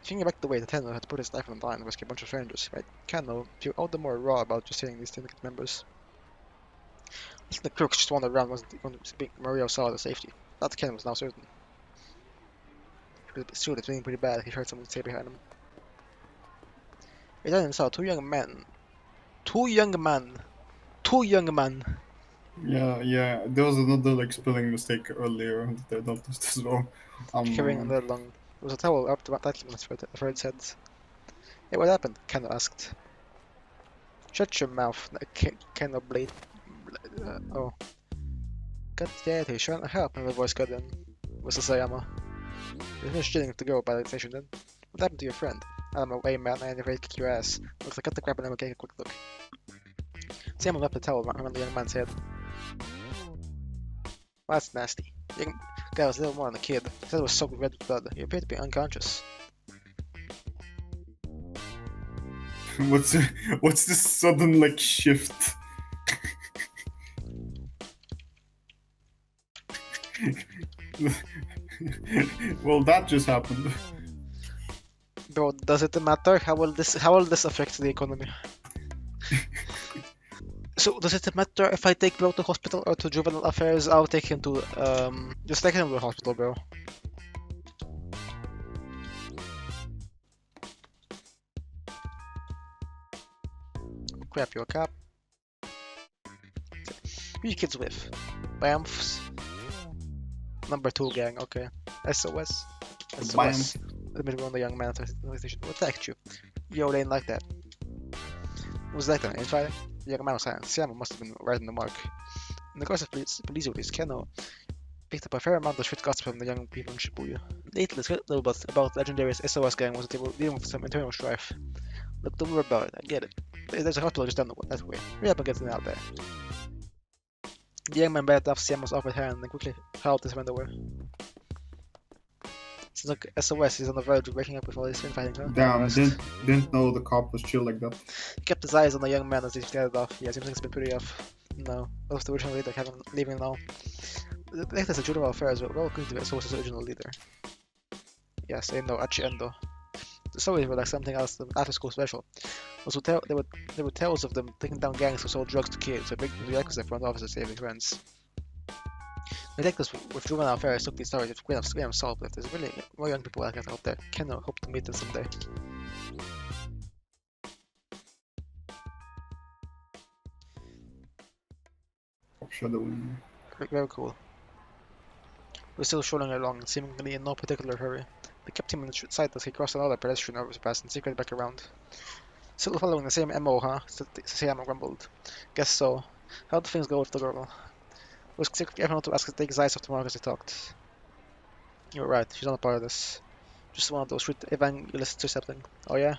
Thinking back the way the Tenno had to put his life on the line and rescue a bunch of strangers, right? Kano feel all the more raw about just hitting these syndicate members. I think the crooks just wandered around wasn't going to speak Mario saw the safety. That Ken was now certain. He was sure it's feeling pretty bad if he heard someone say behind him. He then saw two young men. Yeah, there was another like spelling mistake earlier that I noticed as well. Carrying on their lung. There was a towel up to tightly on Fred's head. Hey, what happened? Kano asked. Shut your mouth, Kano blade. Oh. God damn it, he's trying to help, and the voice got in. Was Sayama. You finished chilling with the girl by the station then? What happened to your friend? I'm away, man, I ain't afraid to kick your ass. Looks like cut the crap and then we'll take a quick look. Sayama wrapped the towel around the young man's head. Well, that's nasty. The young guy was a little more than a kid. His head was soaked with red blood. You appear to be unconscious. What's this sudden like shift? Well, that just happened. Bro, does it matter? How will this affect the economy? So does it matter if I take bro to hospital or to juvenile affairs? I'll take him to just take him to the hospital, bro. Grab your cap. Who you kids with? Bamfs. Number 2 gang, okay. SOS. SOS. Let me run the young man to the station. What attacked you? Yo, they ain't like that. It was like that, ain't fighting? The young man was silent. Sayama must have been right on the mark. In the course of police duties, Keno picked up a fair amount of shit gossip from the young people in Shibuya. Lately, the little bit about the legendary SOS gang was that they were dealing with some internal strife. Look, don't worry about it, I get it. There's a hospital just down that way. We happen to get out there. The young man batted off Sayama's offered hand and quickly held his friend away. Seems like SOS is on the verge of breaking up with all this fighting, huh? Damn, didn't know the cop was chill like that. He kept his eyes on the young man as he scattered off. Yeah, seems like it's been pretty rough. No, both the original leader leaving now. The latest juvenile affairs were well acquainted with SOS's original leader. Yes, Endo, Achi Endo. The stories were like something else than after school special. Also, there were tales of them taking down gangs who sold drugs to kids, or breaking the records of front officers saving friends. The detectives with juvenile affairs took these stories with grain of salt, but there's really more young people like that out there. Keno hope to meet them someday. Shadowing. Very cool. We're still strolling along, seemingly in no particular hurry. They kept him in sight as he crossed another pedestrian overpass and secretly back around. Still following the same MO, huh? Sayama grumbled. Guess so. How'd things go with the girl? It was careful not to ask her to take his eyes off the mark as they talked. You were right, she's not a part of this. Just one of those street evangelists or something. Oh yeah?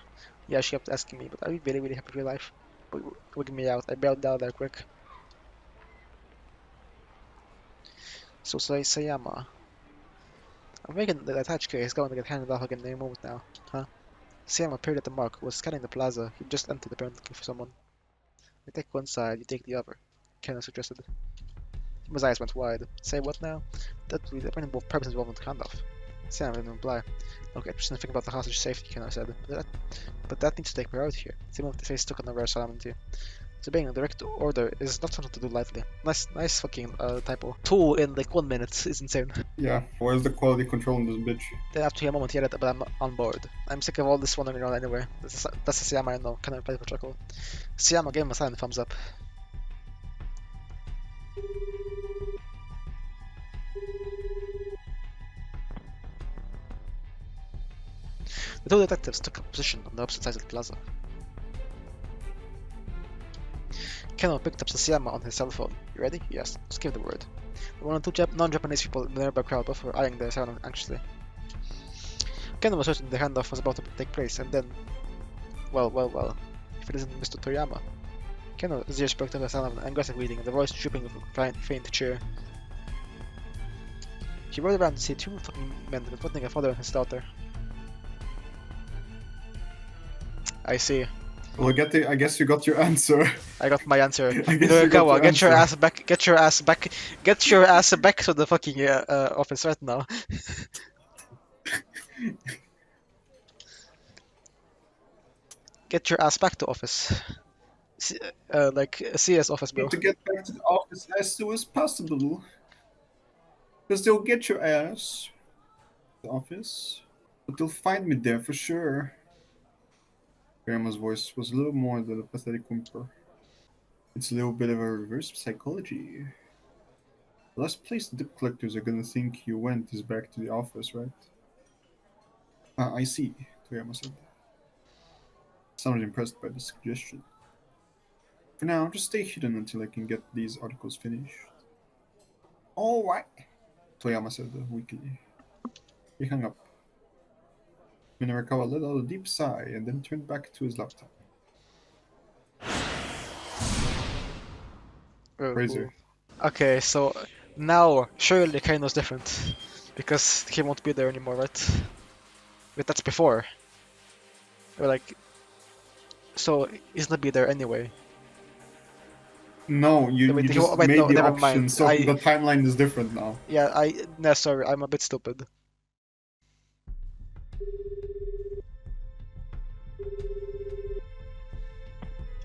Yeah, she kept asking me, but are you really, really happy with your life? Wigging me out, I bailed down there quick. So Sayama. I'm thinking that attached case is going to get handed off again any moment now, huh? Sayama appeared at the mark, was scanning the plaza. He just entered apparently looking for someone. I take one side, you take the other, Kenna suggested. His eyes went wide. Say what now? That would be apparently both purpose involved in the handoff. Sayama didn't reply. Okay, interesting to think about the hostage safety, Kenna said. But that needs to take priority here. Sayama's face took on a rare solemnity. Disobeying a direct order is not something to do lightly. Nice fucking typo. 2 in like 1 minute is insane. Yeah, where's the quality control in this bitch? Then after a moment he added, but I'm on board. I'm sick of all this wandering around anyway. That's the Sayama I know. Can I reply for chuckle? Sayama gave him a silent thumbs up. The two detectives took up position on the opposite sides of the plaza. Keno picked up Sayama on his cell phone. You ready? Yes. Just give the word. One or two non-Japanese people in the nearby crowd both were eyeing their sound anxiously. Keno was certain the handoff was about to take place, and then... Well, if it isn't Mr. Toriyama. Keno's ears perked up the sound of an aggressive greeting, and the voice dripping with a faint cheer. He rode around to see 2 fucking men confronting a father and his daughter. I see. Well, I guess you got your answer. I got my answer. I guess you got Minorukawa, your get your answer. ass back. Get your ass back. Get your ass back to the fucking office right now. Get your ass back to office. Like CS office, bro. Need to get back to the office as soon as possible. Because they'll get your ass to the office. But they'll find me there for sure. Grandma's voice was a little more than a pathetic whimper. It's a little bit of a reverse psychology. The last place the dip collectors are gonna think you went is back to the office, right? Ah, I see, Toyama said. Sounded impressed by the suggestion. For now, just stay hidden until I can get these articles finished. Alright, Toyama said weakly. He hung up. Minorikawa let out a deep sigh and then turned back to his laptop. Oh, Razor. okay, so now surely Kaino's different. Because he won't be there anymore, right? But that's before. Or like, so he's not be there anyway. No, you Wait, just wait, made no, the never option, mind. so the timeline is different now. Yeah, no, sorry, I'm a bit stupid.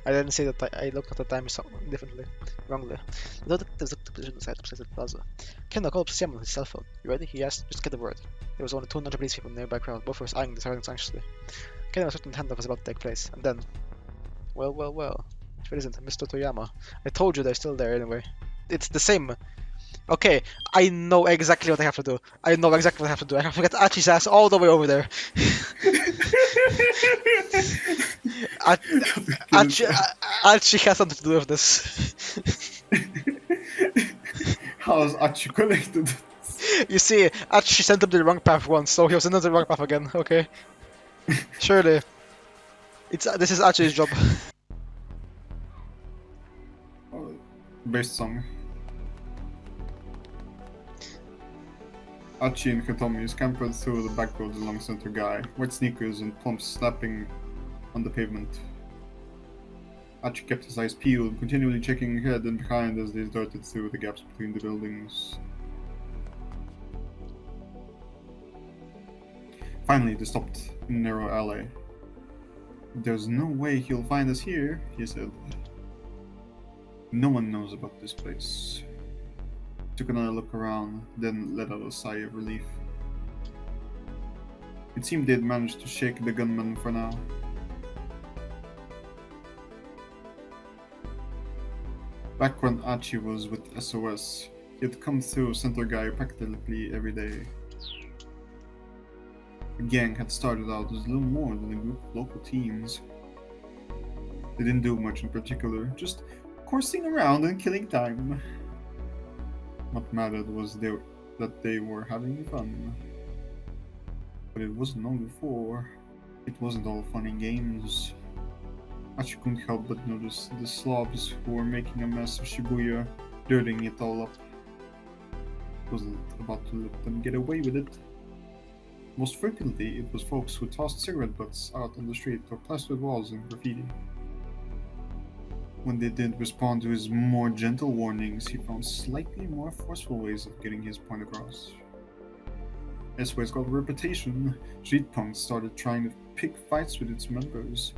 I didn't say that I looked at the time differently, wrongly. The detectives looked at the position inside the plaza. Kendall called up Sam on his cell phone. You ready? He asked. Just get the word. There was only 200 police people in the nearby crowd. Both were eyeing the surroundings anxiously. Kendall was certain the handoff was about to take place, and then, well. If it isn't Mr. Toyama, I told you they're still there anyway. It's the same. Okay, I know exactly what I have to do. I have to get Achi's ass all the way over there. Achi has something to do with this. How is Achi connected? You see, Achi sent him to the wrong path once, so he was sent to the wrong path again, okay? Surely. This is Achi's job. Based song. Achi and Hitomi scampered through the back roads along Center Guy, white sneakers and pumps slapping on the pavement. Achi kept his eyes peeled, continually checking ahead and behind as they darted through the gaps between the buildings. Finally, they stopped in a narrow alley. There's no way he'll find us here, he said. No one knows about this place. Took another look around, then let out a sigh of relief. It seemed they'd managed to shake the gunman for now. Back when Achi was with SOS, he'd come through Center Guy practically every day. The gang had started out as little more than a group of local teens. They didn't do much in particular, just coursing around and killing time. What mattered was that they were having fun. But it wasn't all before. It wasn't all fun and games. Achi couldn't help but notice the slobs who were making a mess of Shibuya, dirtying it all up. Wasn't about to let them get away with it. Most frequently, it was folks who tossed cigarette butts out on the street or plastered walls in graffiti. When they didn't respond to his more gentle warnings, he found slightly more forceful ways of getting his point across. S-Way's got a reputation. Street punks started trying to pick fights with its members.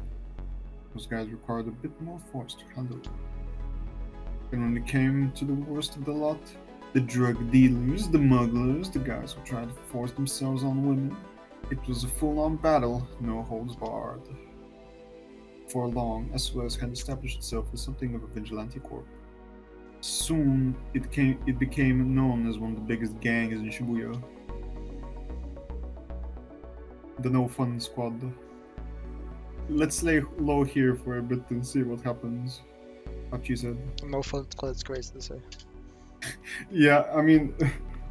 Those guys required a bit more force to handle. And when it came to the worst of the lot, the drug dealers, the mugglers, the guys who tried to force themselves on women, it was a full-on battle, no holds barred. For long, SOS had established itself as something of a vigilante corps. Soon, it became known as one of the biggest gangs in Shibuya. The No Fun Squad. Let's lay low here for a bit and see what happens, Achi said. No fun, it's great to say. Yeah, I mean,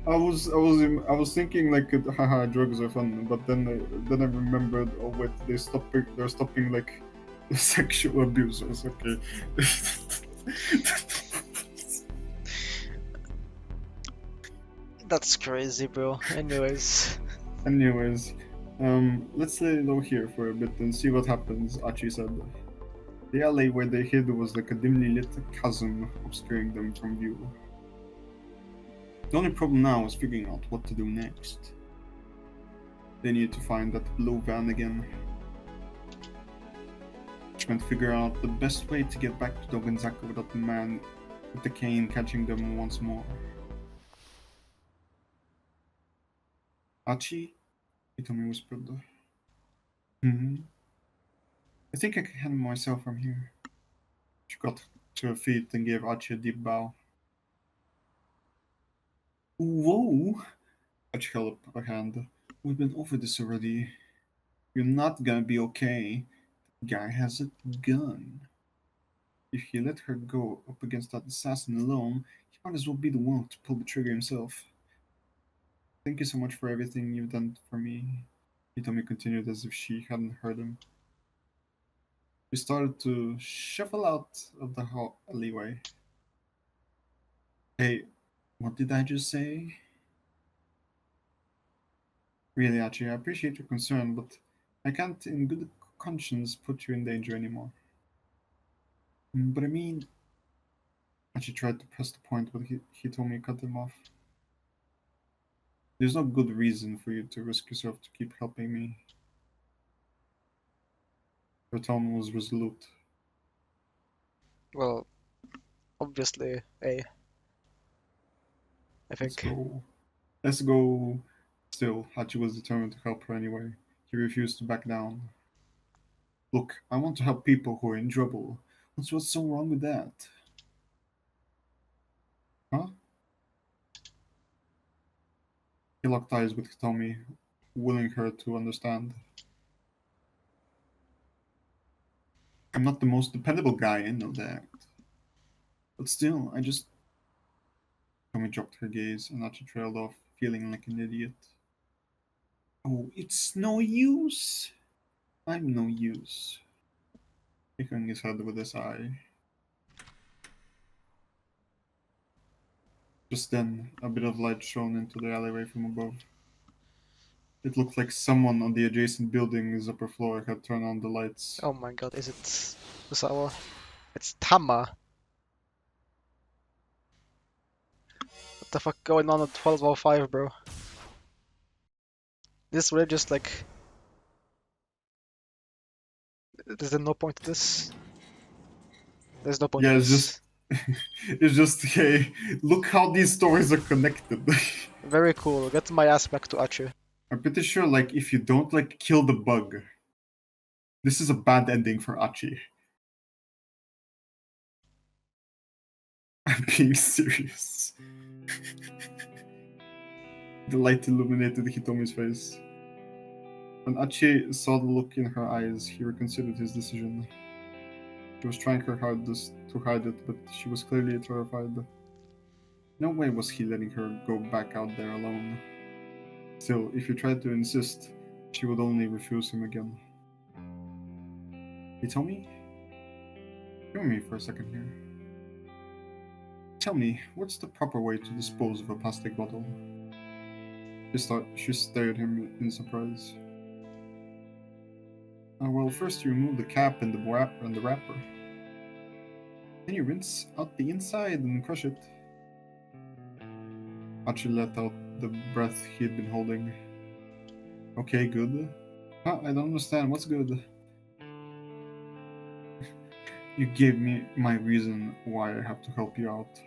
I was thinking like, haha, drugs are fun, but then I remembered, oh wait, they're stopping like sexual abusers. Okay. That's crazy, bro. Anyways, let's lay low here for a bit and see what happens, Achi said. The alley where they hid was like a dimly lit chasm obscuring them from view. The only problem now was figuring out what to do next. They needed to find that blue van again, which meant figure out the best way to get back to Dogenzaka without the man with the cane catching them once more. Achi? Hitomi whispered. Mm-hmm. I think I can handle myself from here. She got to her feet and gave Achi a deep bow. Whoa! Achi held up her hand. We've been over this already. You're not gonna be okay. The guy has a gun. If he let her go up against that assassin alone, he might as well be the one to pull the trigger himself. Thank you so much for everything you've done for me. Hitomi continued as if she hadn't heard him. We started to shuffle out of the alleyway. Hey, what did I just say? Really, Achi, I appreciate your concern, but I can't in good conscience put you in danger anymore. But I mean, Achi tried to press the point, but Hitomi cut him off. There's no good reason for you to risk yourself to keep helping me. Her tone was resolute. Well, obviously, I Let's think. go. Let's go. Still, Hachi was determined to help her anyway. He refused to back down. Look, I want to help people who are in trouble. What's so wrong with that? Huh? He locked eyes with Hitomi, willing her to understand. I'm not the most dependable guy, I know that. But still, I just... Hitomi dropped her gaze, and Hachi trailed off, feeling like an idiot. Oh, it's no use. I'm no use. He hung his head with a sigh. Just then, a bit of light shone into the alleyway from above. It looked like someone on the adjacent building's upper floor had turned on the lights. Oh my god, is it Usawa? It's Tama. What the fuck going on at 12:05, bro? This really just like. Is there no point to this? There's no point Yeah, to it's this. just... it's just, hey, look how these stories are connected. Very cool. Get my ass back to Achi. I'm pretty sure, like, if you don't, like, kill the bug, this is a bad ending for Achi. I'm being serious. The light illuminated Hitomi's face. When Achi saw the look in her eyes, he reconsidered his decision. She was trying her hardest to hide it, but she was clearly terrified. No way was he letting her go back out there alone. Still, if he tried to insist, she would only refuse him again. Hitomi? Hear me for a second here. Tell me, what's the proper way to dispose of a plastic bottle? She stared at him in surprise. Well, first you remove the cap and the wrapper. Then you rinse out the inside and crush it. Achi let out the breath he had been holding. Okay, good. Huh, I don't understand. What's good? You gave me my reason why I have to help you out.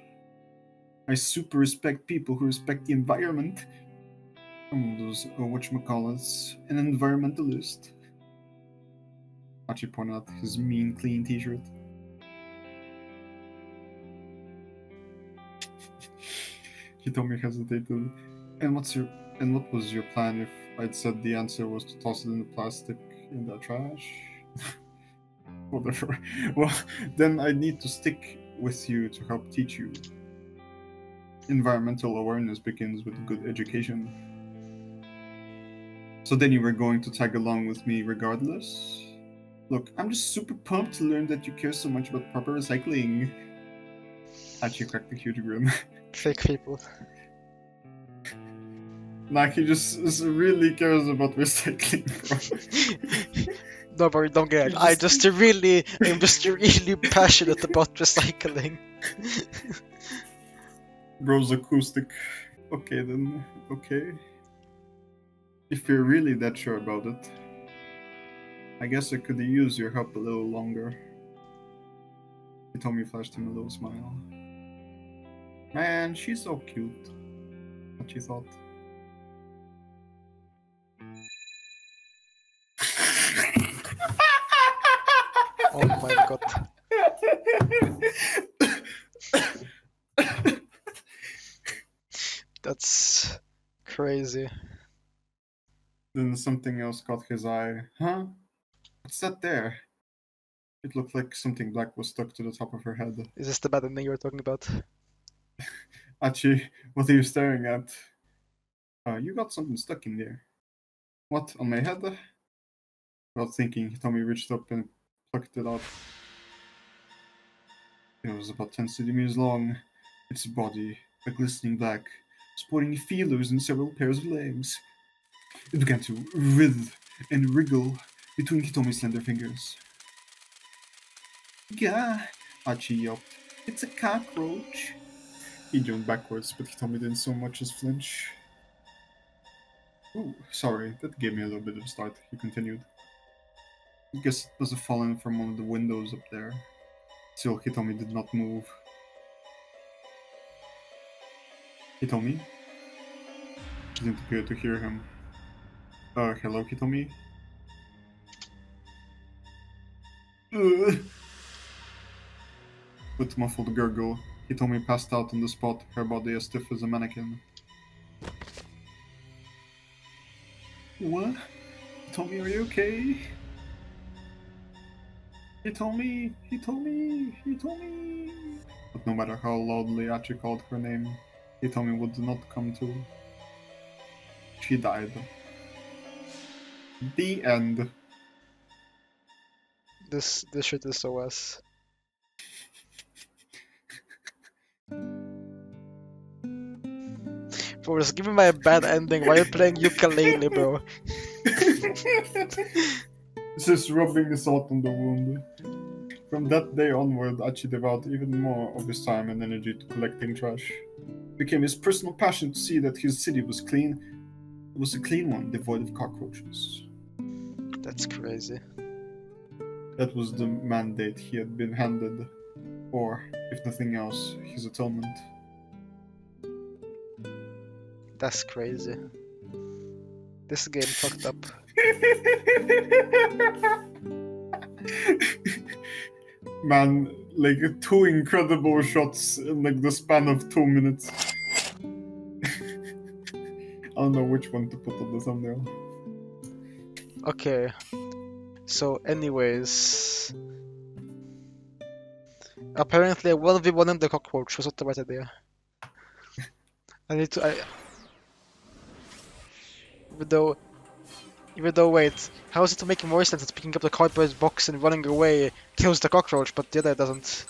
I super respect people who respect the environment. I'm one of those, whatchamacallits, an environmentalist. Achi pointed out his mean, clean t-shirt. Hitomi hesitated. And what was your plan if I'd said the answer was to toss it in the plastic in the trash? Whatever. Well, then I need to stick with you to help teach you. Environmental awareness begins with good education. So then you were going to tag along with me regardless? Look, I'm just super pumped to learn that you care so much about proper recycling. Achi cracked a huge grin. Fake people. Like, he just really cares about recycling, bro. No, but don't get it. You I just- just really, I'm just really passionate about recycling. Bro's acoustic. Okay then, okay. If you're really that sure about it, I guess I could use your help a little longer. Tommy flashed him a little smile. Man, she's so cute. What she thought. Oh my god. That's crazy. Then something else caught his eye. Huh? What's that there? It looked like something black was stuck to the top of her head. Is this the bad ending you were talking about? Achi, what are you staring at? You got something stuck in there. What, on my head? Without thinking, Tommy reached up and plucked it out. It was about 10 centimeters long. Its body, a glistening black, sporting feelers and several pairs of legs. It began to writhe and wriggle between Hitomi's slender fingers. Gah! Achi yelped. It's a cockroach. He jumped backwards, but Hitomi didn't so much as flinch. Ooh, sorry, that gave me a little bit of a start, he continued. I guess it must have fallen from one of the windows up there. Still, Hitomi did not move. Hitomi? She didn't appear to hear him. Hello, Hitomi? With muffled gurgle, Hitomi passed out on the spot, her body as stiff as a mannequin. What? Hitomi, are you okay? Hitomi! Hitomi! Hitomi! But no matter how loudly Achi called her name, Hitomi would not come to. She died. The end. This shit is OS. Bro, just give me my bad ending. Why are you playing ukulele, bro? It's just rubbing the salt on the wound. From that day onward, Achi devoted even more of his time and energy to collecting trash. It became his personal passion to see that his city was clean. It was a clean one, devoid of cockroaches. That's crazy. That was the mandate he had been handed, or, if nothing else, his atonement. That's crazy. This game fucked up. Man, like 2 incredible shots in like the span of 2 minutes. I don't know which one to put on the thumbnail. Okay. So, anyways. Apparently, 1v1 the cockroach was not the right idea. I need to. Even though, wait, how is it to make more sense that picking up the cardboard box and running away kills the cockroach, but the other doesn't?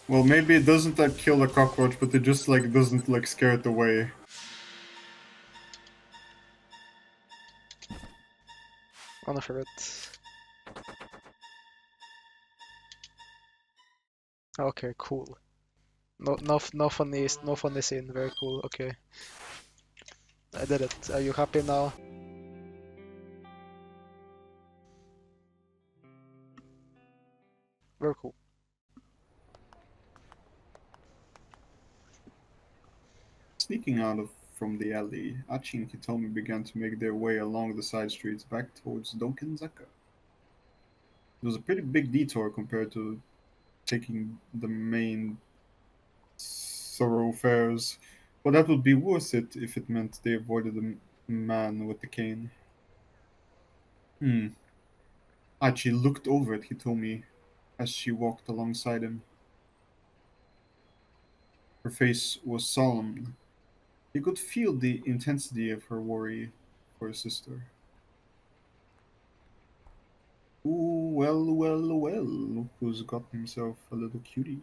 Well, maybe it doesn't like kill the cockroach, but it just like doesn't like scare it away. One of it. Okay, cool. No funny scene. Very cool. Okay, I did it. Are you happy now? Very cool. Sneaking from the alley, Achi and Hitomi began to make their way along the side streets back towards Dokenzaka. It was a pretty big detour compared to taking the main thoroughfares, but that would be worth it if it meant they avoided the man with the cane. Achi looked over at Hitomi as she walked alongside him. Her face was solemn. He could feel the intensity of her worry for his sister. Ooh, well, well, well, look who's got himself a little cutie.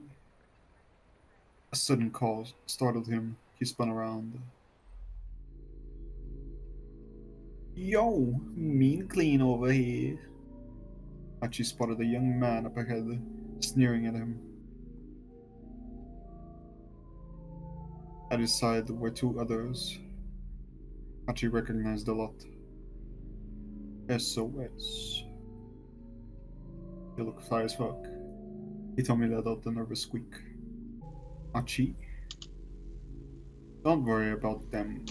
A sudden call startled him. He spun around. Yo, mean clean over here. Achi spotted a young man up ahead, sneering at him. At his side were two others. Achi recognized a lot. SOS. You look fly as fuck. He told me that out a nervous squeak. Achi? Don't worry about them.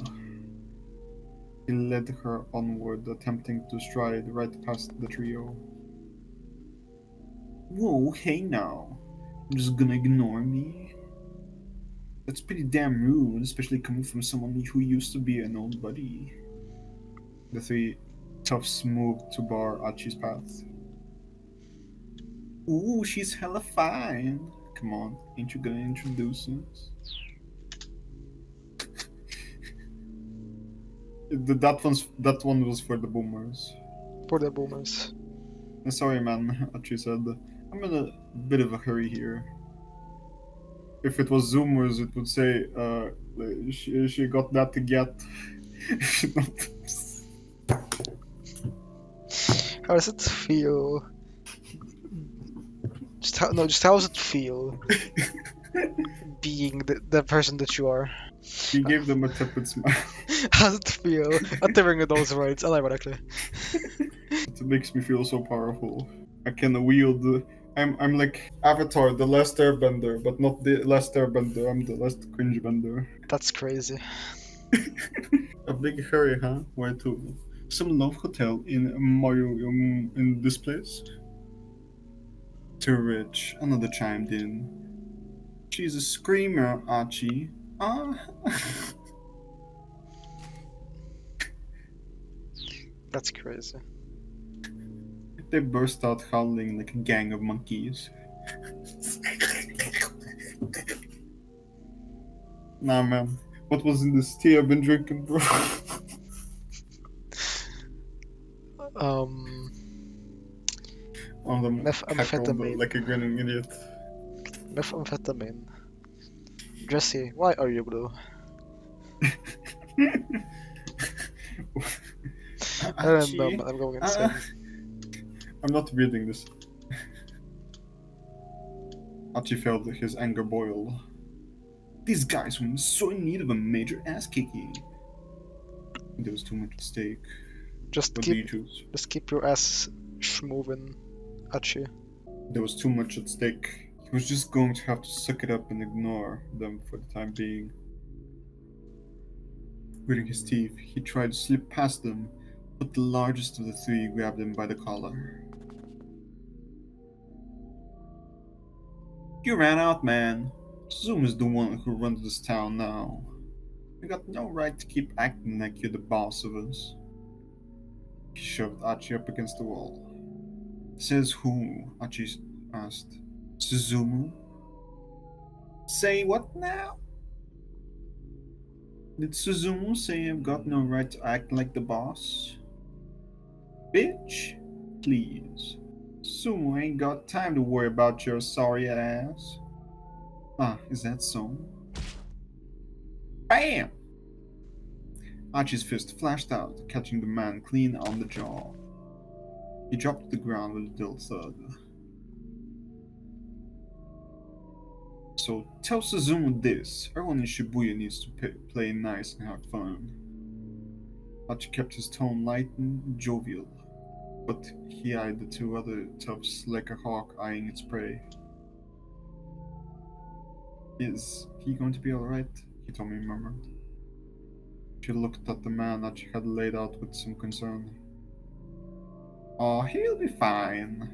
He led her onward, attempting to stride right past the trio. Whoa, hey now. You're just gonna ignore me? That's pretty damn rude, especially coming from someone who used to be an old buddy. The three toughs moved to bar Achi's path. Ooh, she's hella fine. Come on, ain't you gonna introduce us? That one was for the boomers. For the boomers. Sorry, man, Achi said. I'm in a bit of a hurry here. If it was Zoomers, it would say, she got that to get. How does it feel? Just how does it feel being the person that you are? He gave them a tepid smile. How does it feel uttering those words unironically? It makes me feel so powerful. I can wield. I'm like Avatar, the last airbender, but not the last airbender. I'm the last cringe bender. That's crazy. A big hurry, huh? Where to? Some love hotel in Mario in this place? Too rich. Another chimed in. She's a screamer, Achi. Ah. That's crazy. They burst out howling like a gang of monkeys. Nah, man. What was in this tea I've been drinking, bro? On them cackled Methamphetamine. like a grinning idiot. Methamphetamine. Jesse, why are you blue? I don't know, man. I'm going insane. I'm not reading this. Achi felt his anger boil. These guys were so in need of a major ass kicking. There was too much at stake. Just keep your ass moving, Achi. There was too much at stake. He was just going to have to suck it up and ignore them for the time being. Gritting his teeth, he tried to slip past them, but the largest of the three grabbed him by the collar. You ran out, man. Zoom is the one who runs this town now. You got no right to keep acting like you're the boss of us. He shoved Achi up against the wall. Says who? Achi asked. Suzumu? Say what now? Did Suzumu say I've got no right to act like the boss? Bitch, please. Suzumu ain't got time to worry about your sorry ass. Ah, is that so? BAM! Achi's fist flashed out, catching the man clean on the jaw. He dropped to the ground with a dull thud. So tell Suzumu this. Everyone in Shibuya needs to play nice and have fun. Achi kept his tone light and jovial, but he eyed the two other toughs like a hawk eyeing its prey. Is he going to be alright? Hitomi murmured. She looked at the man that she had laid out with some concern. Oh, he'll be fine.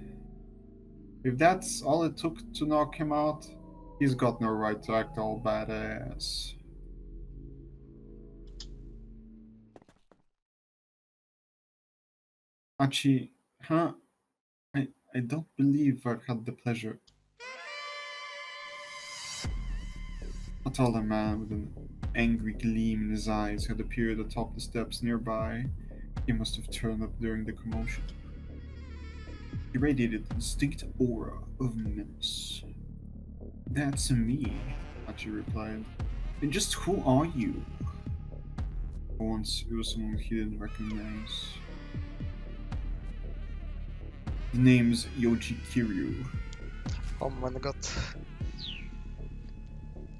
If that's all it took to knock him out, he's got no right to act all badass. Achi, huh? I don't believe I've had the pleasure. A taller man with an angry gleam in his eyes had appeared atop the steps nearby. He must have turned up during the commotion. He radiated a distinct aura of menace. That's me, Achi replied. And just who are you? For once, it was someone he didn't recognize. The name's Yoji Kiryu. Oh my god.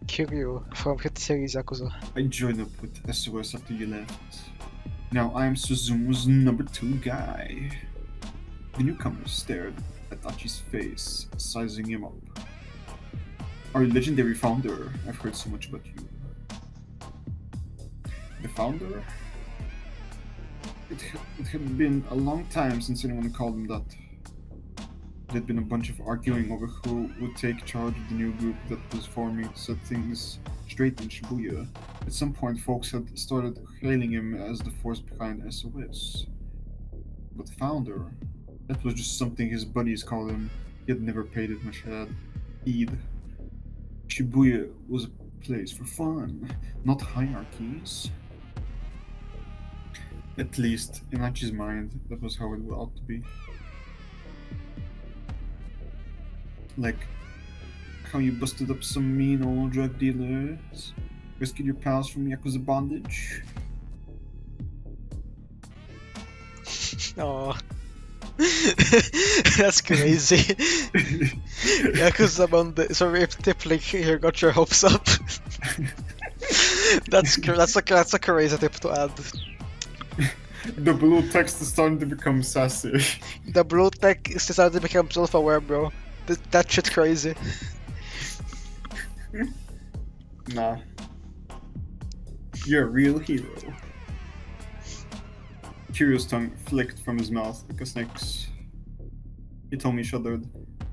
Kiryu from hit series Yakuza. I joined up with SOS after you left. Now I am Suzumu's number 2 guy. The newcomer stared at Achi's face, sizing him up. Our legendary founder, I've heard so much about you. The founder? It had been a long time since anyone called him that. There'd been a bunch of arguing over who would take charge of the new group that was forming to set things straight in Shibuya. At some point, folks had started hailing him as the force behind SOS. But founder, that was just something his buddies called him. He had never paid it much heed. Shibuya was a place for fun, not hierarchies. At least, in Achi's mind, that was how it ought to be. Like, how you busted up some mean old drug dealers, rescued your pals from Yakuza bondage. Oh. That's crazy. Yakuza Bond. Sorry if Tipling here got your hopes up. that's a crazy tip to add. The blue text is starting to become sassy. The blue tech is starting to become self-aware, bro. That shit crazy. Nah. You're a real hero. Kiryu's tongue flicked from his mouth like a snake's. Hitomi shuddered.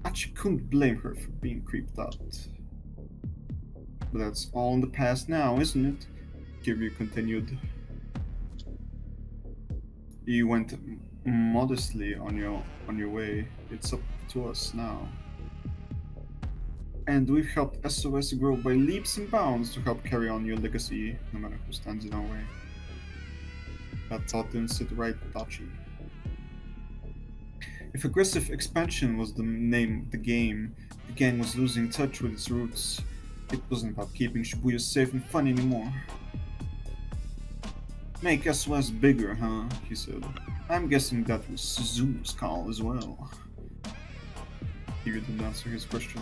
Achi couldn't blame her for being creeped out. But that's all in the past now, isn't it? Kiryu continued. You went modestly on your way. It's up to us now. And we've helped SOS grow by leaps and bounds to help carry on your legacy, no matter who stands in our way. That thought didn't sit right with Achi. If aggressive expansion was the name of the game, the gang was losing touch with its roots. It wasn't about keeping Shibuya safe and fun anymore. Make SOS bigger, huh? He said. I'm guessing that was Suzuma's call as well. He didn't answer his question.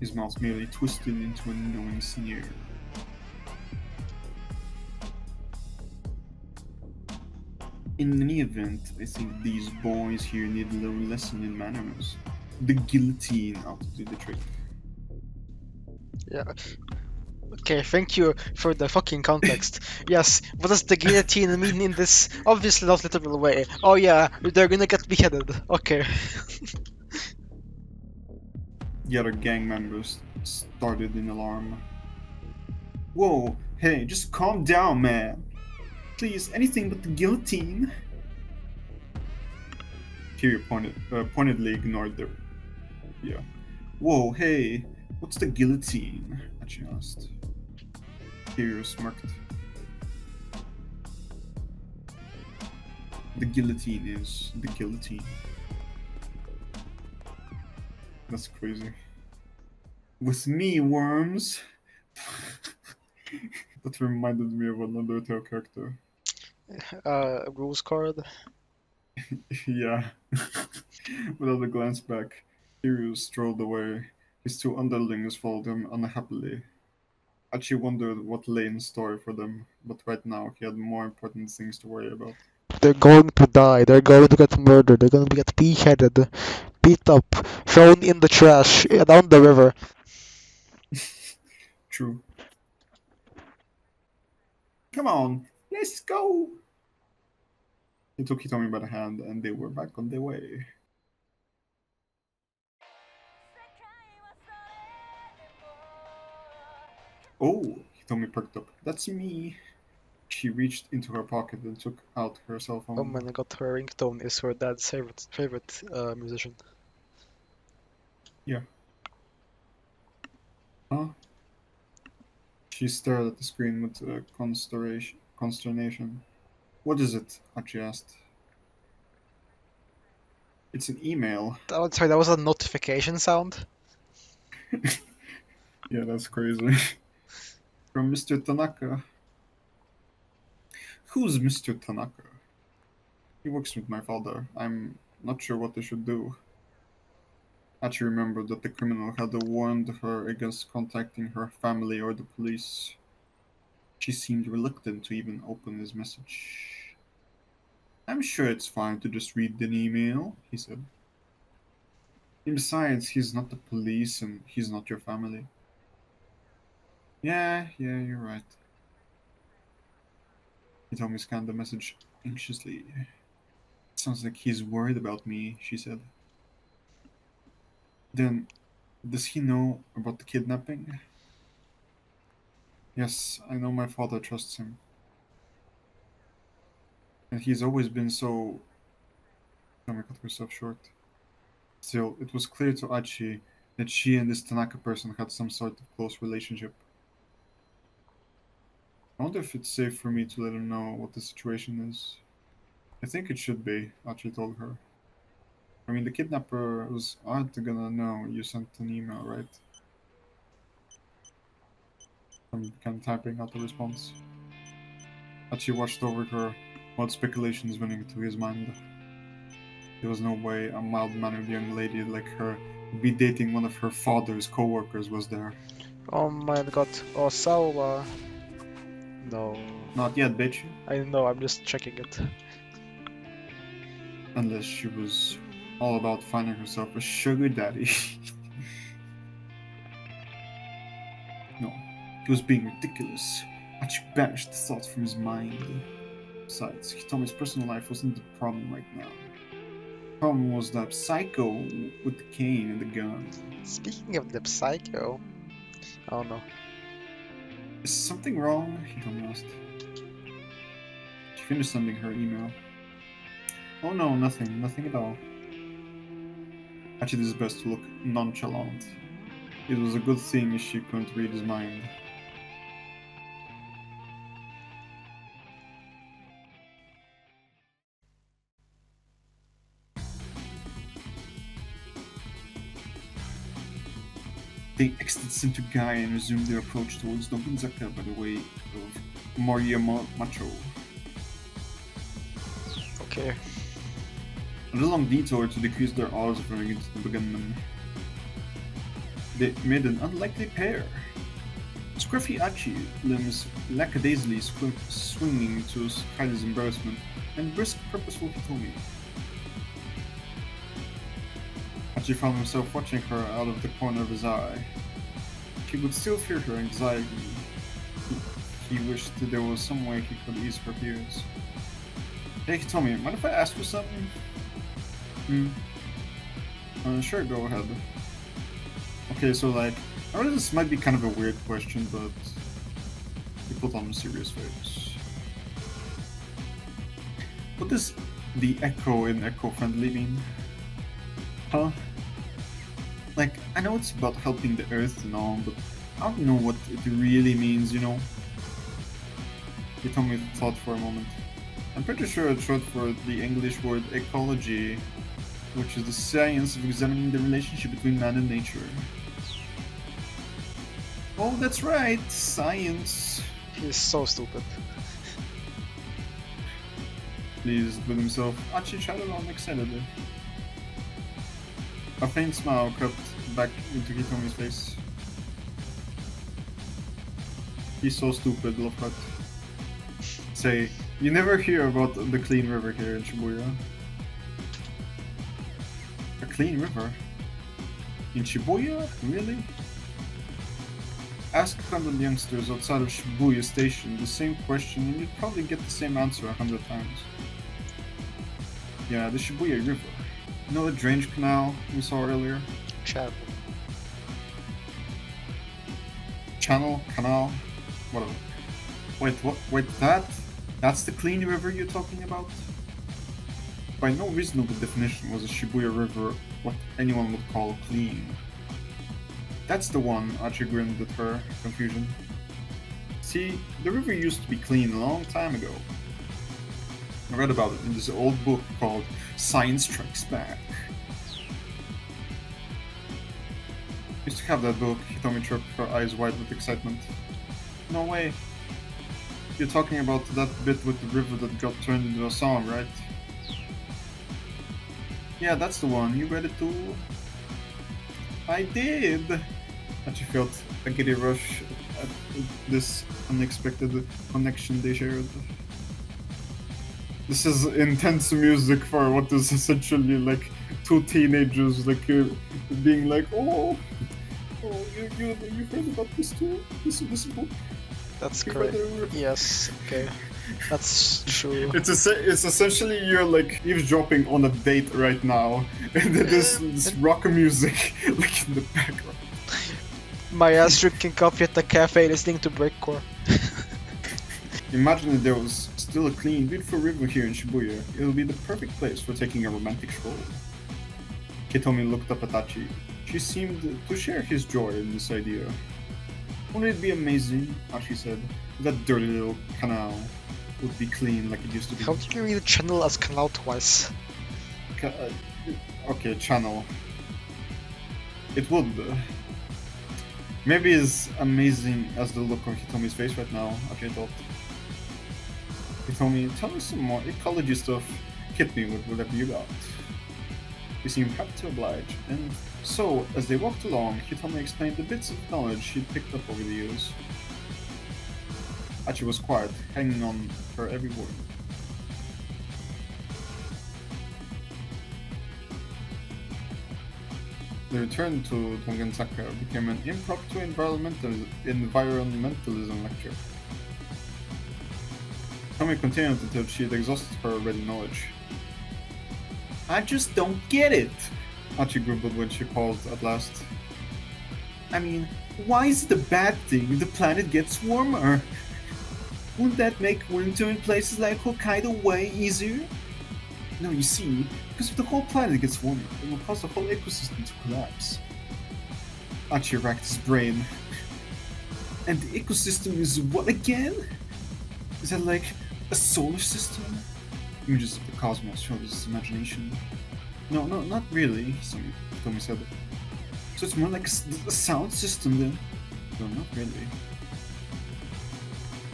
His mouth merely twisted into a knowing sneer. In any event, I think these boys here need a little lesson in manners. The guillotine ought to do the trick. Yeah. Okay, thank you for the fucking context. Yes, what does the guillotine mean in this obviously not literal way? Oh yeah, they're gonna get beheaded. Okay. The other gang members started in alarm. Whoa, hey, just calm down, man. Please, anything but the guillotine. Kiryu pointedly ignored their. Yeah. Whoa, hey, what's the guillotine? Achi asked. Kiryu smirked. The guillotine is the guillotine. That's crazy. With me, worms. That reminded me of an Undertale character. Rules card. Yeah. Without a glance back, Kiryu strolled away. His two underlings followed him unhappily. Achi wondered what lay in store for them, but right now he had more important things to worry about. They're going to die. They're going to get murdered. They're going to get beheaded, beat up, thrown in the trash, down the river. True. Come on, let's go! He took Hitomi by the hand and they were back on their way. Oh, Hitomi perked up. That's me. She reached into her pocket and took out her cell Oh phone. my god, her ringtone is her dad's favorite musician. Yeah. Huh? She stared at the screen with consternation. What is it? Achi asked. It's an email. Sorry, that was a notification sound? Yeah, that's crazy. From Mr. Tanaka. Who's Mr. Tanaka? He works with my father. I'm not sure what they should do. Achi remembered that the criminal had warned her against contacting her family or the police. She seemed reluctant to even open his message. I'm sure it's fine to just read an email, he said. And besides, he's not the police and he's not your family. Yeah, you're right. He told me scanned the message anxiously. Sounds like he's worried about me, she said. Then, does he know about the kidnapping? Yes, I know my father trusts him. And he's always been so. Tommy cut herself short. Still, it was clear to Achi that she and this Tanaka person had some sort of close relationship. I wonder if it's safe for me to let him know what the situation is. I think it should be, Achi told her. I mean, the kidnappers aren't gonna know you sent an email, right? I'm kind of typing out the response. Achi watched over her, while speculations went into his mind. There was no way a mild-mannered young lady like her would be dating one of her father's co-workers, was there? Oh my god. Oh, Sawa. No. Not yet, bitch. I know, I'm just checking it. Unless she was all about finding herself a sugar daddy. No, he was being ridiculous. Achi banished the thought from his mind. Besides, he told me his personal life wasn't the problem right now. The problem was that psycho with the cane and the gun. Speaking of the psycho. Oh no. Is something wrong? He told me asked. She finished sending her email. Oh no, nothing at all. Achi did his best to look nonchalant. It was a good thing she couldn't read his mind. They exited Center Guy and resumed their approach towards Nobunzaka by the way of Moriyama-macho. Okay. On a long detour to decrease their odds of running into the gunmen, they made an unlikely pair. Scruffy Achi, limbs lackadaisically swinging to hide his embarrassment, and brisk, purposeful Hitomi. Achi found himself watching her out of the corner of his eye. He would still fear her anxiety. He wished that there was some way he could ease her fears. Hey Hitomi, mind if I ask you something? Sure, go ahead. Okay, so like, I know this might be kind of a weird question, but he put on a serious face. What does the echo in eco-friendly mean? Huh? Like, I know it's about helping the earth and all, but I don't know what it really means, you know? He told me thought for a moment. I'm pretty sure it's short for the English word ecology, which is the science of examining the relationship between man and nature. Oh, that's right, science. He's so stupid. Pleased with himself, Achi chatted on excitedly. A faint smile crept back into Hitomi's face. He's so stupid, Lockhart. Say, you never hear about the clean river here in Shibuya. A clean river? In Shibuya? Really? Ask 100 youngsters outside of Shibuya Station the same question and you'd probably get the same answer 100 times. Yeah, the Shibuya River. You know the drainage canal we saw earlier? Channel. Channel? Canal? Whatever. Wait, what? Wait, that's the clean river you're talking about? By no reasonable definition was the Shibuya River what anyone would call clean. That's the one, Achi grinned at her confusion. See, the river used to be clean a long time ago. I read about it in this old book called Science Strikes Back. Used to have that book, Hitomi chirped, her eyes wide with excitement. No way. You're talking about that bit with the river that got turned into a song, right? Yeah, that's the one. You read it too? I did! Achi felt a giddy rush at this unexpected connection they shared. This is intense music for what is essentially like two teenagers like being like, you heard about this too? This book? That's You read correct. it? Yes, okay. That's true. It's essentially you're like eavesdropping on a date right now, and then there's this rock music like in the background. My ass drinking coffee at the cafe listening to breakcore. Imagine if there was still a clean, beautiful river here in Shibuya. It would be the perfect place for taking a romantic stroll. Hitomi looked up at Achi. She seemed to share his joy in this idea. Wouldn't it be amazing, Achi said, if that dirty little canal would be clean like it used to be? How do you read channel as canal twice? Okay, channel. It would. Maybe as amazing as the look on Hitomi's face right now, Achi thought. Hitomi, tell me some more ecology stuff. Hit me with whatever you got. He seemed happy to oblige, and so, as they walked along, Hitomi explained the bits of knowledge she'd picked up over the years. Achi was quiet, hanging on her every word. The return to Tongensaka became an impromptu environmentalism lecture. Hitomi continued until she had exhausted her already knowledge. I just don't get it, Achi grumbled when she paused at last. I mean, why is it a bad thing if the planet gets warmer? Wouldn't that make winter in places like Hokkaido way easier? No, you see, because if the whole planet gets warmer, it will cause the whole ecosystem to collapse. Achi racked his brain. And the ecosystem is what again? Is that like a solar system? Images of the cosmos showed his imagination. No, not really, Tommy said. So it's more like a sound system then? No, not really.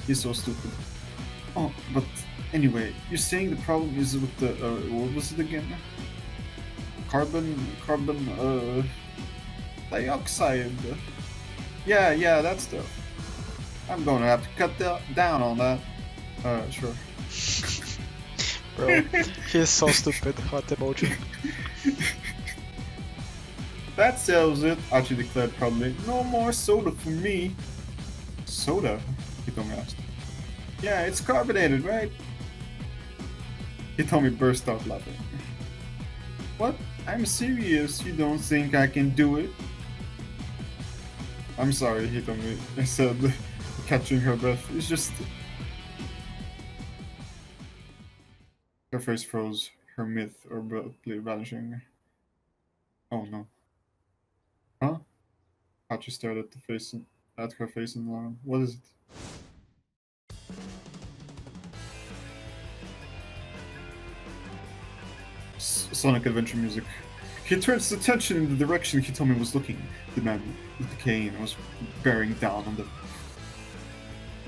He's so stupid. Oh, but anyway, you're saying the problem is with the, what was it again? Carbon dioxide. Yeah, that stuff. I'm gonna have to cut down on that. Sure. Bro, he's so stupid. Heart emoji. That settles it, Achi declared proudly. No more soda for me. Soda? Hitomi asked. Yeah, it's carbonated, right? Hitomi burst out laughing. What? I'm serious. You don't think I can do it? I'm sorry, Hitomi, I said, catching her breath. It's just... Her face froze, her myth abruptly vanishing. Oh no. Huh? Hachi stared at her face in alarm. What is it? Sonic adventure music. He turned his attention in the direction Hitomi was looking. The man with the cane was bearing down on them.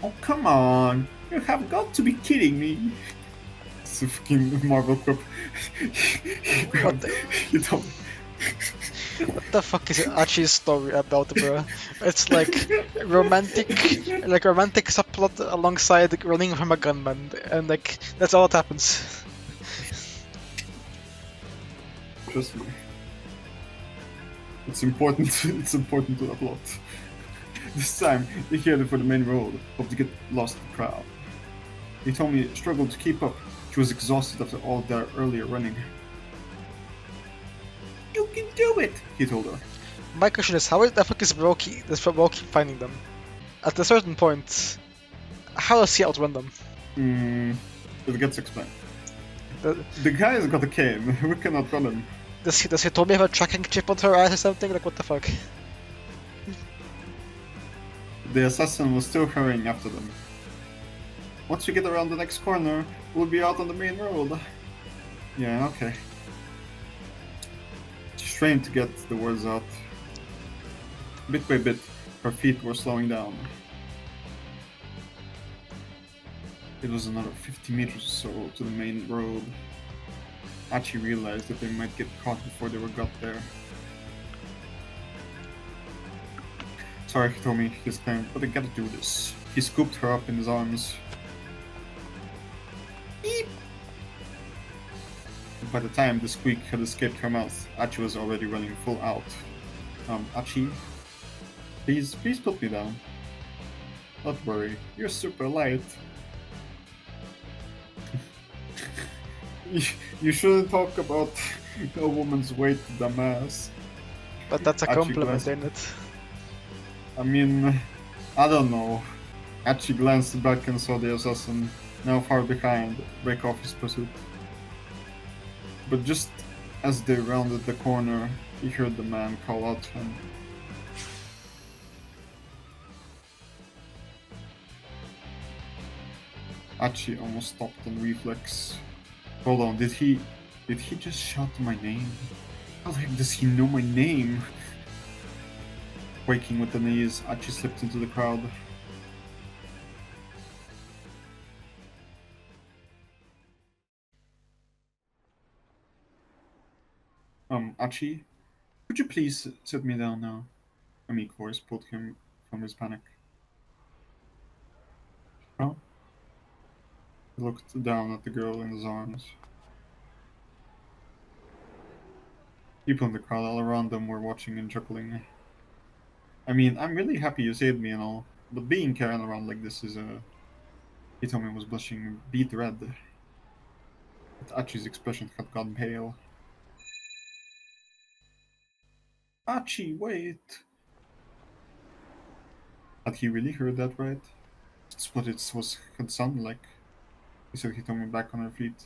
Oh, come on! You have got to be kidding me! It's a fucking Marvel quip. He grabbed Hitomi. What the fuck is Achi's story about, bro? It's like romantic subplot alongside running from a gunman, and like that's all that happens. Trust me. It's important. It's important to the plot. This time, they headed for the main road, hope to get lost in the crowd. Hitomi struggled to keep up. She was exhausted after all their earlier running. You can do it, he told her. My question is, how the fuck is bro keep finding them? At a certain point, how does he outrun them? It gets explained. The guy has got a cane. We cannot run him. Does he told me have a tracking chip on her ass or something? Like what the fuck? The assassin was still hurrying after them. Once we get around the next corner, we'll be out on the main road. Yeah, okay. She strained to get the words out. Bit by bit, her feet were slowing down. It was another 50 meters or so to the main road. Achi realized that they might get caught before they got there. Sorry, Hitomi, he exclaimed, but I gotta do this. He scooped her up in his arms. Beep! By the time the squeak had escaped her mouth, Achi was already running full out. Achi? Please put me down. Don't worry, you're super light. You shouldn't talk about a woman's weight, dumbass. But that's a Achi compliment, glanced- ain't it? I mean, I don't know. Achi glanced back and saw the assassin, now far behind, break off his pursuit. But just as they rounded the corner, he heard the man call out to him. Achi almost stopped on reflex. Hold on, did he just shout my name? How the heck does he know my name? Quaking with the knees, Achi slipped into the crowd. Achi, could you please sit me down now? A meek voice pulled him from his panic. Oh? He looked down at the girl in his arms. People in the crowd all around them were watching and chuckling. I mean, I'm really happy you saved me and all, but being carried around like this is Hitomi was blushing beet red. But Achi's expression had gone pale. Achi, wait! Had he really heard that right? That's what it had sounded like. He said Hitomi back on her feet,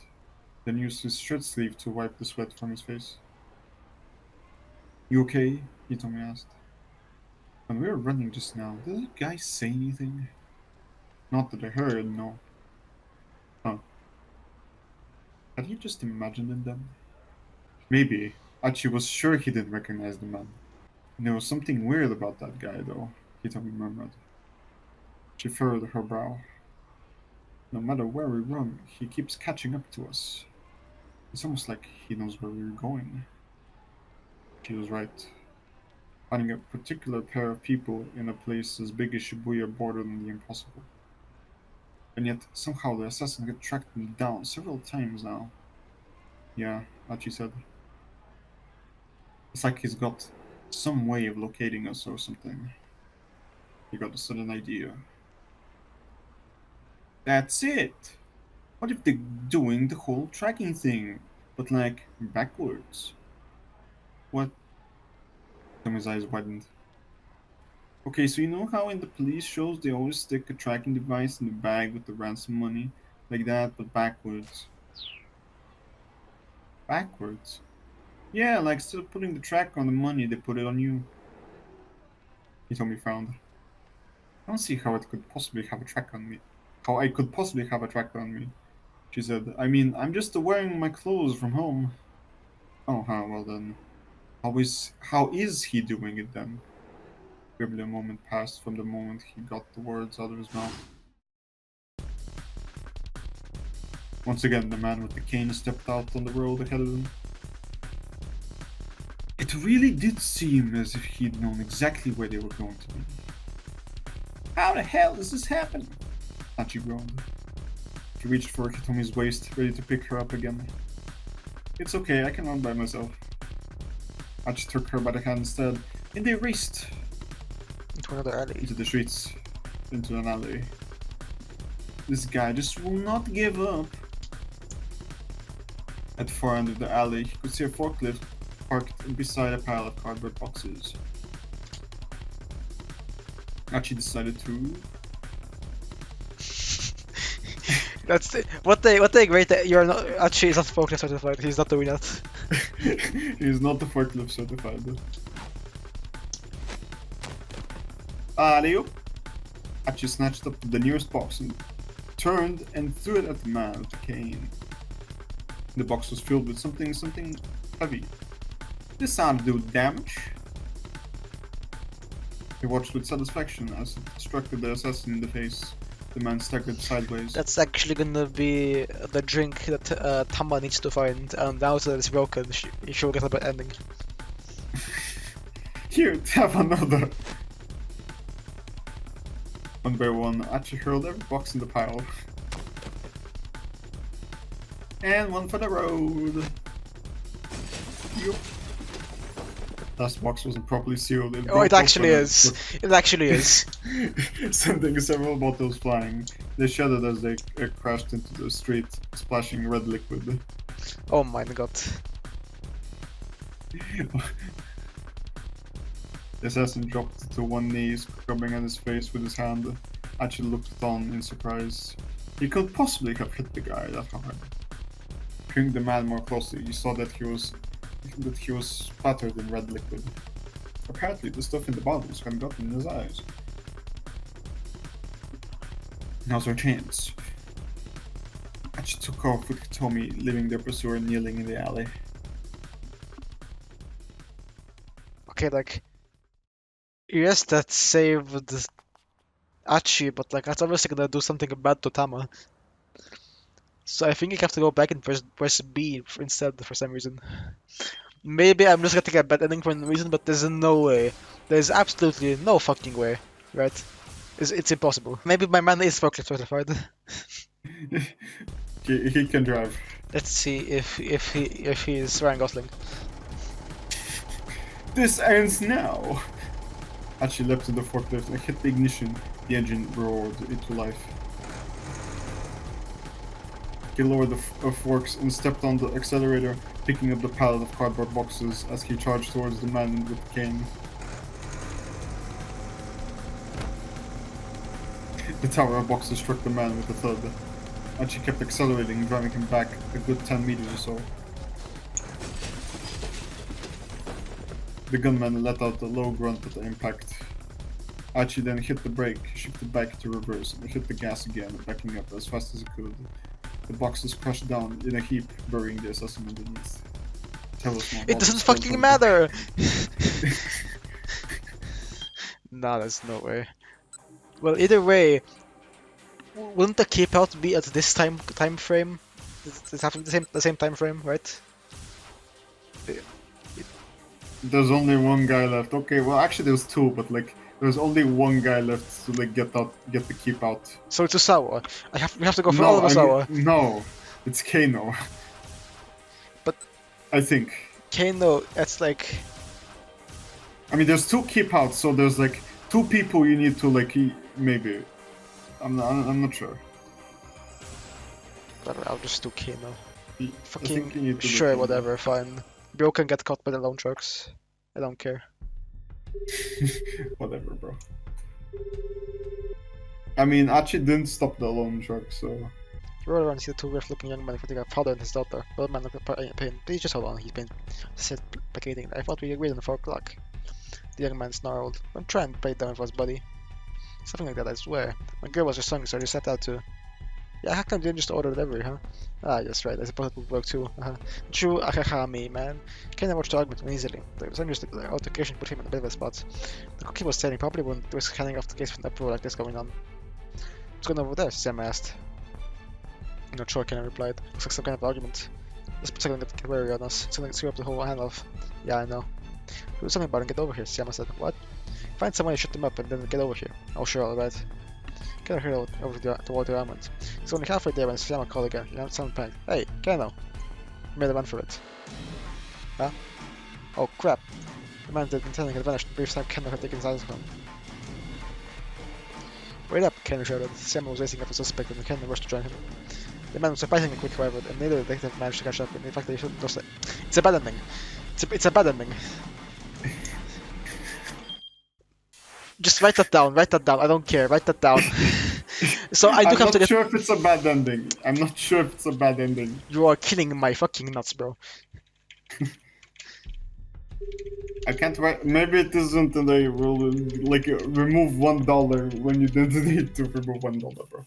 then used his shirt sleeve to wipe the sweat from his face. You okay? Hitomi asked. When we were running just now, did the guy say anything? Not that I heard, no. Huh. Had he just imagined it then? Maybe. Achi was sure he didn't recognize the man. There was something weird about that guy, though, Hitomi murmured. She furrowed her brow. No matter where we run, he keeps catching up to us. It's almost like he knows where we're going. She was right. Finding a particular pair of people in a place as big as Shibuya bordered on the impossible. And yet, somehow the assassin had tracked me down several times now. Yeah, Achi said. It's like he's got some way of locating us or something. He got a sudden idea. That's it! What if they're doing the whole tracking thing, but like backwards? What? Tommy's eyes widened. Okay, so you know how in the police shows they always stick a tracking device in the bag with the ransom money? Like that, but backwards. Backwards? Yeah, like instead of putting the tracker on the money, they put it on you. He told me frowned. I don't see how it could possibly have a tracker on me. How I could possibly have a tracker on me. She said, I mean, I'm just wearing my clothes from home. Oh, huh, well then. How is he doing it then? Grimly a moment passed from the moment he got the words out of his mouth. Once again, the man with the cane stepped out on the road ahead of them. It really did seem as if he'd known exactly where they were going to be. How the hell does this happen? Achi groaned. He reached for Hitomi's waist, ready to pick her up again. It's okay, I can run by myself. Achi took her by the hand instead, and they raced Into another alley. into the streets, into an alley. This guy just will not give up. At the far end of the alley, he could see a forklift parked beside a pile of cardboard boxes. Achi decided to... That's it. What they great that you're not actually, he's not forklift certified. He's not doing that. He's not the forklift certified. Leo. Achi snatched up the nearest box and turned and threw it at the man with the cane. The box was filled with something heavy. This ought to do damage. He watched with satisfaction as it struck the assassin in the face, The man staggered sideways. That's actually gonna be the drink that Tama needs to find, and now that it's broken, she'll get a bad ending. Here, have another. One by one, Achi hurled every box in the pile. And one for the road. Yup. Last box wasn't properly sealed. Oh, it actually is. It actually is. Sending several bottles flying. They shuddered as they crashed into the street, splashing red liquid. Oh my god. The assassin dropped to one knee, scrubbing at his face with his hand. Achi looked on in surprise. He couldn't possibly have hit the guy that hard. Peering the man more closely, he saw that he was spattered in red liquid. Apparently, the stuff in the bottles had gotten in his eyes. Now's our chance. Achi took off with Tommy, leaving their pursuer kneeling in the alley. Okay, like, yes, that saved Achi, but like that's obviously gonna do something bad to Tama. So I think you have to go back and press B instead for some reason. Maybe I'm just getting a bad ending for no reason, but there's no way. There's absolutely no fucking way, right? It's impossible. Maybe my man is forklift certified. he can drive. Let's see if he is Ryan Gosling. This ends now! Achi leapt to the forklift and hit the ignition. The engine roared into life. He lowered the forks and stepped on the accelerator, picking up the pallet of cardboard boxes as he charged towards the man with the cane. The tower of boxes struck the man with a thud. Achi kept accelerating, driving him back a good 10 meters or so. The gunman let out a low grunt at the impact. Achi then hit the brake, shifted back to reverse, and hit the gas again, backing up as fast as he could. The boxes crashed down in a heap, burying the assassin underneath. It doesn't fucking matter! Nah, there's no way. Well, either way, wouldn't the keep out be at this time frame? It's happening the same time frame, right? There's only one guy left. Okay, well actually there's two, but like there's only one guy left to like get the keep out. So it's Usawa. We have to go for all of Usawa. No, it's Kano. But I think Kano, that's like. I mean, there's two keep outs, so there's like two people you need to like maybe. I'm not sure. But I'll just do Kano. Fucking sure, whatever, fine. Bro can get caught by the loan trucks. I don't care. Whatever, bro. I mean, Achi didn't stop the loan truck, so. You roll around and see the two rough-looking young men fighting a father and his daughter. The old man looked in pain. Please just hold on, he's been said placating. I thought we agreed on 4 o'clock. The young man snarled. Don't try and play it down for us, buddy. Something like that, I swear. My girl was your son, so you set out to. Yeah, how come you didn't just order delivery, huh? Ah, that's right, I suppose it would work too. True, me, man. Can't watch the argument easily. The unused altercation put him in a bit of a spot. The cookie was saying he probably wouldn't risk handing off the case with an uproar like this going on. What's going on over there? Sam asked. I'm not sure, Ken replied. Looks like some kind of argument. This put's gonna get wary on us. It's gonna screw up the whole handoff. Yeah, I know. Do something about it and get over here, Siama said. What? Find some way to shut them up and then get over here. Oh, sure, alright. Kano hurled over toward the armament. He's only halfway there when Siama called again. He announced sound panicked. Hey, Kano! He made a run for it. Huh? Oh, crap. The man did intending had vanished. In brief time, Kano had taken his eyes off him. Wait up, Kano shouted. Siama was racing up the suspect and Kano rushed to join him. The man was surprisingly quick, however, and neither detective managed to catch up. And in fact, they shouldn't just. It's a bad ending. It's a bad ending. Just write that down. Write that down. I don't care. Write that down. So I do have to get. I'm not sure if it's a bad ending. I'm not sure if it's a bad ending. You are killing my fucking nuts, bro. I can't write. Maybe it isn't, and they will like remove $1 when you didn't need to remove $1, bro.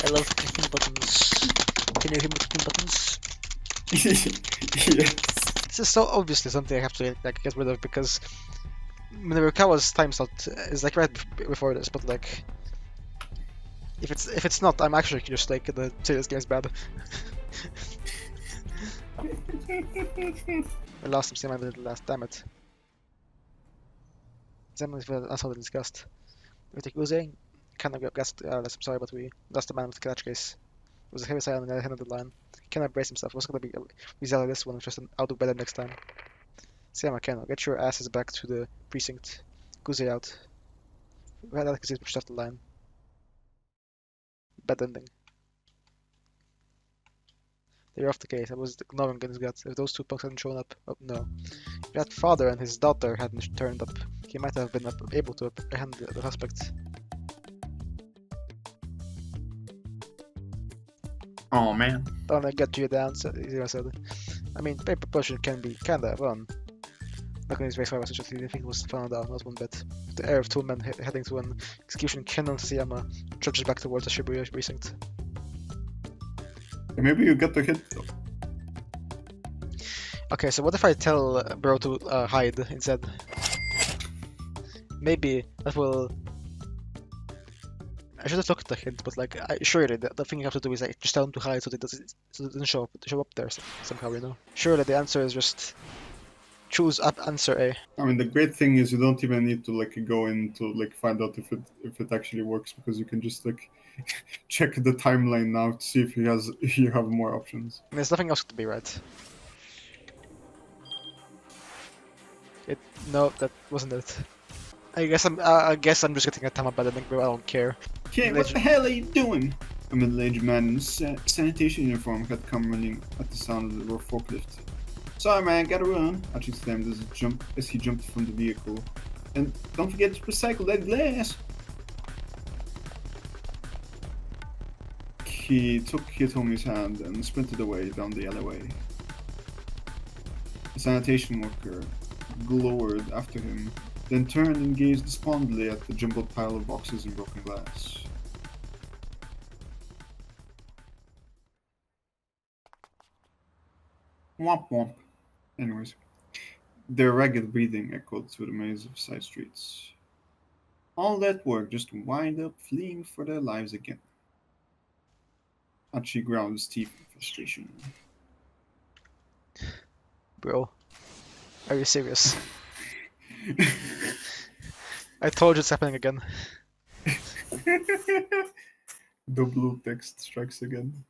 I love clicking buttons. Can you hear me clicking buttons? Yes. This is so obviously something I have to like get rid of because Minerikawa's time slot is like right before this, but like if it's not, I'm actually just like the say this game's bad. I lost him, same I did last. Damn it. That's how they discussed. We take Uze, kind of guessed. I'm sorry, but we lost the man with the catch case. It was a heavy side on the other end of the line. Cannot brace himself. What's gonna be result of this one? Just I'll do better next time. Sayama Kano, get your asses back to the precinct. Guze out. Right out because he's pushed off the line. Bad ending. They're off the case. I was ignoring his guts. If those two punks hadn't shown up, oh no. If that father and his daughter hadn't turned up, he might have been able to apprehend the suspects. Oh man. Don't I get you down, Zero said. I mean, paper pushing can be kinda fun. Look at his face, I didn't think it was found out, not one bit. The air of two men heading to an execution, Ken and Sayama trudges back towards the Shibuya precinct. Maybe you get the hit though. Okay, so what if I tell bro to hide instead? Maybe that will. I should have looked at the hint, but like, surely the thing you have to do is like just tell him to hide so it doesn't show up there somehow, you know. Surely the answer is just choose up answer A. I mean, the great thing is you don't even need to like go in to like find out if it actually works, because you can just like check the timeline now to see if you have more options. There's nothing else to be right. No, that wasn't it. I guess I'm just getting a time about it, bro. I don't care. Okay, what the hell are you doing? A middle-aged man in a sanitation uniform had come running at the sound of the forklift. Sorry man, gotta run, Achi exclaimed as he jumped from the vehicle. And don't forget to recycle that glass. He took Hitomi's hand and sprinted away down the alleyway. The sanitation worker glowered after him, then turned and gazed despondently at the jumbled pile of boxes and broken glass. Womp womp. Anyways, their ragged breathing echoed through the maze of side streets. All that work just to wind up fleeing for their lives again. Achi ground his teeth in frustration. Bro, are you serious? I told you it's happening again. The blue text strikes again.